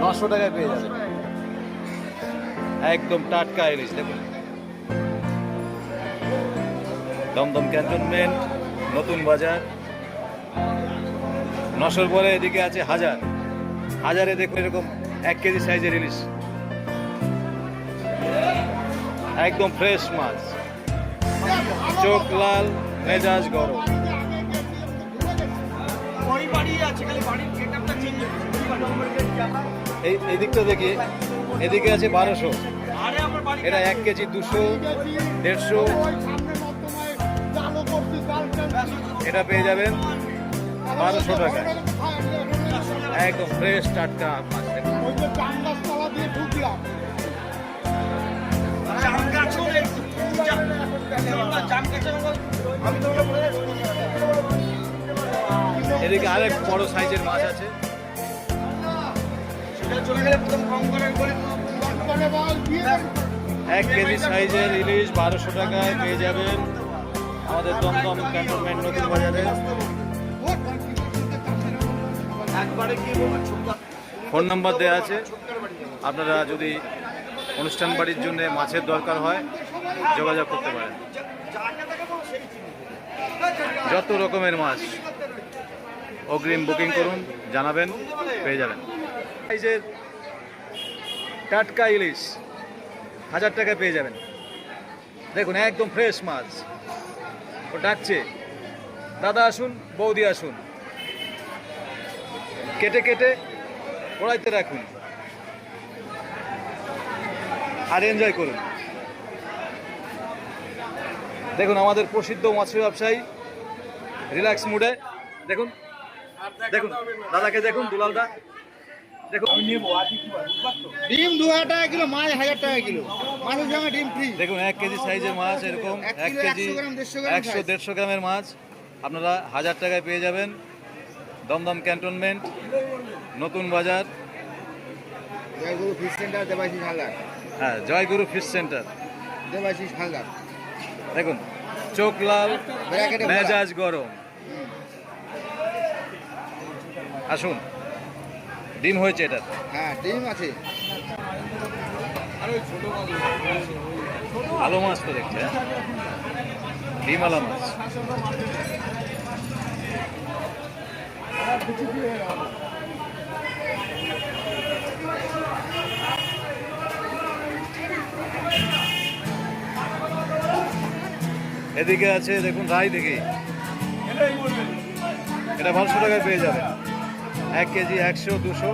900 টাকায় পেয়ে যাবেন একদম টাটকা ইলিশ। দেখুন দমদম ক্যান্টনমেন্ট, নতুন বাজার। 900-র পরে এদিকে আছে হাজারে দেখুন এরকম 1 কেজি সাইজের ইলিশ, একদম ফ্রেশ মাছ, চোখ লাল, মেজাজ গরম। এই দিকটা দেখি, এদিকে আছে 1200, এটা 1 কেজি 200, 150, এটা পেয়ে যাবেন 1200 টাকা, একদম ফ্রেশ টাটকা মাছ। এদিকে আরেক বড় সাইজের মাছ আছে, 1 কেজি সাইজের ইলিশ 1200 টাকায় পেয়ে যাবেন আমাদের দমদম ক্যান্টনমেন্ট নতুন বাজারে। ফোন নাম্বার দেওয়া আছে, আপনারা যদি অনুষ্ঠান বাড়ির জন্য মাছের দরকার হয় যোগাযোগ করতে পারেন। যত রকমের মাছ অগ্রিম বুকিং করুন, জানাবেন, পেয়ে যাবেন। এই যে টাটকা ইলিশ 1000 টাকায় পেয়ে যাবেন। দেখুন একদম ফ্রেশ মাছ, ও ডাকছে, দাদা আসুন, বৌদি আসুন, কেটে কেটে কড়াইতে রাখুন আর এনজয় করুন। দেখুন আমাদের প্রসিদ্ধ মৎস্য ব্যবসায়ী রিল্যাক্স মুডে। দেখুন দেখুন দাদাকে দেখুন, দুলালদা দেখুন। ডিম 2000 টাকা কিলো, মাছ 1000 টাকা কিলো, মাছের সঙ্গে ডিম ফ্রি। দেখুন 1 কেজি সাইজের মাছ, এরকম 1 কেজি 100-150 গ্রামের মাছ আপনারা 1000 টাকায় পেয়ে যাবেন দমদম ক্যান্টনমেন্ট নতুন বাজার। জয়গুরু ফিশ সেন্টার, দেবাশিস হালদার। হ্যাঁ, জয়গুরু ফিশ সেন্টার, দেবাশিস হালদার। দেখুন চোখ লাল, মেজাজ গরম। আসুন, ডিম হয়েছে এটা। হ্যাঁ, ডিম আছে। ভালো মাছ তো দেখছে, ডিম আলা মাছ। এদিকে আছে দেখুন রাই, দেখি এটা 1200 টাকায় পেয়ে যাবেন। 1 কেজি 100, 200,